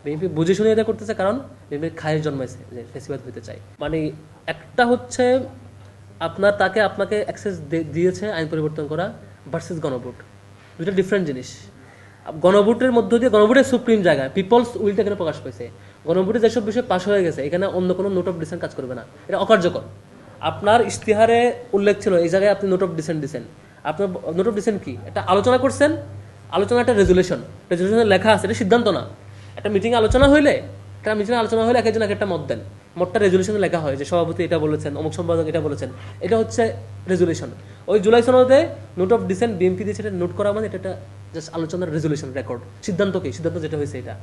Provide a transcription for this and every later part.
BNP বুঝে শুনে এটা করতেছে, কারণ বিএনপির খায়ের জন্মাইছে যে ফেসিবাদ হইতে চাই। মানে একটা হচ্ছে আপনাকে অ্যাক্সেস দিয়েছে আইন পরিবর্তন করা ভার্সেস গণভোট, দুটো ডিফারেন্ট জিনিস। গণভোটের মধ্য দিয়ে গণভোটের সুপ্রিম জায়গায় পিপলস উইলটা এখানে প্রকাশ পেয়েছে। গণভোটে যেসব বিষয় পাশ হয়ে গেছে এখানে অন্য কোনো নোট অফ ডিসেন্ট কাজ করবে না, এটা অকার্যকর। আপনার ইশতেহারে উল্লেখ ছিল এই জায়গায় আপনি নোট অফ ডিসেন্ট দিচ্ছেন। আপনার নোট অফ ডিসেন্ট কি? একটা আলোচনা করছেন, আলোচনা একটা রেজুলেশনে লেখা আছে, এটা সিদ্ধান্ত না। একটা মিটিংয়ে আলোচনা হইলে এক একজন এক একটা মত দেন, মতটা রেজুলেশনে লেখা হয় যে সভাপতি এটা বলেছেন, অমুক সম্পাদক এটা বলেছেন, এটা হচ্ছে রেজুলেশন। ওই জুলাই সনদে নোট অফ ডিসেন্ট বিএনপি দিয়েছে, এটা নোট করা মানে এটা একটা জাস্ট আলোচনার রেজুলেশন রেকর্ড। সিদ্ধান্ত কি? সিদ্ধান্ত যেটা হয়েছে এটা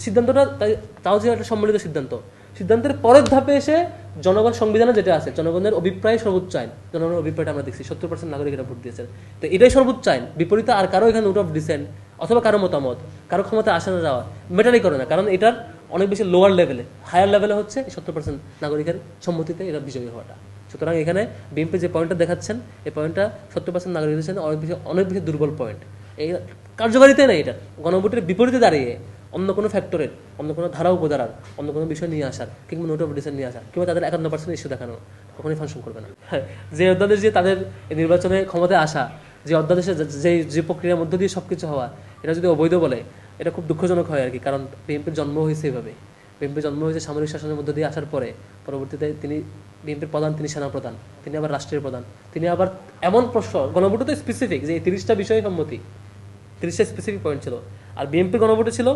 সিদ্ধান্তটা, তাও যে একটা সম্মিলিত সিদ্ধান্ত। সিদ্ধান্তের পরের ধাপে এসে জনগণ সংবিধানে যেটা আছে, জনগণের অভিপ্রায় সর্বোচ্চ আইন। জনগণের অভিপ্রায়টা আমরা দেখছি 70% নাগরিক এটা ভোট দিয়েছেন, তো এটাই সর্বোচ্চ আইন। বিপরীতে আর কারো এখানে নোট অফ ডিসেন্ট অথবা কারো মতামত, কারো ক্ষমতা আসে না যাওয়া ম্যাটারই করে না, কারণ এটার অনেক বেশি লোয়ার লেভেলে। হায়ার লেভেলে হচ্ছে 70% নাগরিকের সম্মতিতে এটা বিজয়ী হওয়াটা। সুতরাং এখানে বিএনপি যে পয়েন্টটা দেখাচ্ছেন, এই পয়েন্টটা 70% নাগরিকদের জন্য অনেক বেশি দুর্বল পয়েন্ট। এই কার্যকারিতাই নেই এটা। গণভোটের বিপরীতে দাঁড়িয়ে অন্য কোনো ফ্যাক্টরের, অন্য কোনো ধারা উপধারার, অন্য কোনো বিষয় নিয়ে আসার, কিংবা নোট অফ ডিসেন্ট নিয়ে আসার, কিংবা তাদের 51% ইস্যু দেখানো কখনোই ফাংশন করবে না। যে অধ্যাদেশ যে তাদের নির্বাচনে ক্ষমতায় আসা, যে অধ্যাদেশে যে প্রক্রিয়ার মধ্য দিয়ে সবকিছু হওয়া, এটা যদি অবৈধ বলে এটা খুব দুঃখজনক হয় আর কি। কারণ বিএনপির জন্ম হয়েছে এইভাবে। বিএনপির জন্ম হয়েছে সামরিক শাসনের মধ্য দিয়ে আসার পরে, পরবর্তীতে তিনি বিএনপির প্রধান, তিনি সেনাপ্রধান, তিনি আবার রাষ্ট্রের প্রধান, তিনি আবার এমন প্রশ্ন, গণভোটে তো স্পেসিফিক যে এই 30টা বিষয়ে সম্মতি, 30টা স্পেসিফিক পয়েন্ট ছিল। আর বিএনপির গণভোটে ছিল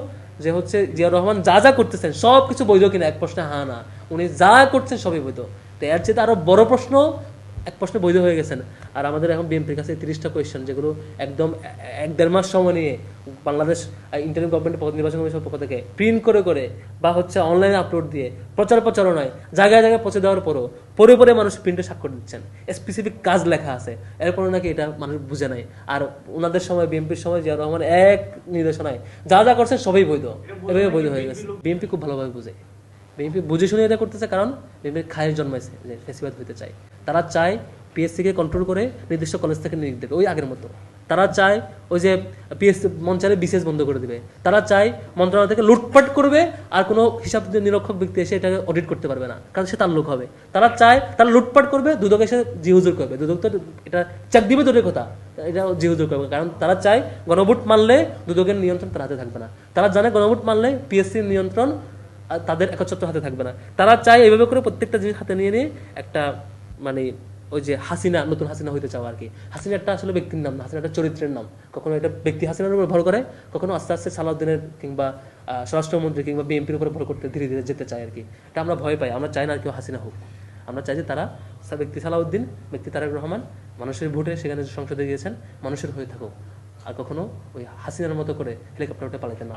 যে হচ্ছে জিয়াউর রহমান যা যা করতেছেন সব কিছু বৈধ কিনা, এক প্রশ্নে হ্যাঁ না, উনি যা করছেন সবই বৈধ। তো এর চেয়ে আরো বড় প্রশ্ন, এক প্রশ্নে বৈধ হয়ে গেছেন। আর আমাদের এখন বিএনপির কাছে 30টা কোয়েশ্চেন, যেগুলো একদম 1-1.5 মাস সময় নিয়ে বাংলাদেশ ইন্টারিম গভর্নমেন্ট নির্বাচন কমিশনের পক্ষ থেকে প্রিন্ট করে বা হচ্ছে অনলাইনে আপলোড দিয়ে প্রচারণায় জায়গায় জায়গায় পৌঁছে দেওয়ার পরও পরে মানুষ প্রিন্টে স্বাক্ষর দিচ্ছেন, স্পেসিফিক কাজ লেখা আছে, এরপরে নাকি এটা মানুষ বুঝে নাই। আর ওনাদের সময়, বিএনপির সময় জিয়াউর রহমান এক নির্দেশনায় যা যা করছেন সবই বৈধ, এভাবে বৈধ হয়ে গেছে। বিএনপি খুব ভালোভাবে বুঝে, বিএনপি বুঝে শুনে এটা করতেছে, কারণ বিএনপির খায়ের জন্মাইছে যে ফেসিবাদ হইতে চায়। তারা চায় পিএসসিকে কন্ট্রোল করে নির্দিষ্ট কলেজ থেকে নিয়োগ দেবে ওই আগের মতো। তারা চায় ওই যে পিএসসি মঞ্চারে বিসিএস বন্ধ করে দেবে। তারা চায় মন্ত্রণালয় থেকে লুটপাট করবে, আর কোনো হিসাব নিরীক্ষক ব্যক্তি এসে এটাকে অডিট করতে পারবে না, কারণ সে তার লোক হবে। তারা চায় তারা লুটপাট করবে, দুদক এসে জিহুজুর করবে। দুদক তো এটা চেক দিবে দূরের কথা, এটা জিহুজুর করবে। কারণ তারা চায় গণভোট মানলে দুদকের নিয়ন্ত্রণ তার হাতে থাকবে না। তারা জানে গণভোট মানলে পিএসসির নিয়ন্ত্রণ তাদের একচ্ছত্র হাতে থাকবে না। তারা চায় এইভাবে করে প্রত্যেকটা জিনিস হাতে নিয়ে একটা মানে ওই যে হাসিনা, নতুন হাসিনা হইতে চাওয়া আর কি। হাসিনা একটা আসলে ব্যক্তির নাম না, হাসিনা একটা চরিত্রের নাম। কখনো এটা ব্যক্তি হাসিনার উপর ভর করে, কখনো আস্তে আস্তে সালাউদ্দিনের কিংবা স্বরাষ্ট্রমন্ত্রী কিংবা বিএনপির উপর ভর করতে ধীরে ধীরে যেতে চায় আর কি। এটা আমরা ভয় পাই, আমরা চাই না আর কেউ হাসিনা হোক। আমরা চাই যে তারা ব্যক্তি সালাউদ্দিন, ব্যক্তি তারেক রহমান মানুষের ভোটে সেখানে সংসদে গিয়েছেন, মানুষের হয়ে থাকুক, আর কখনো ওই হাসিনার মতো করে হেলিকপ্টার উঠে পালাইতে না।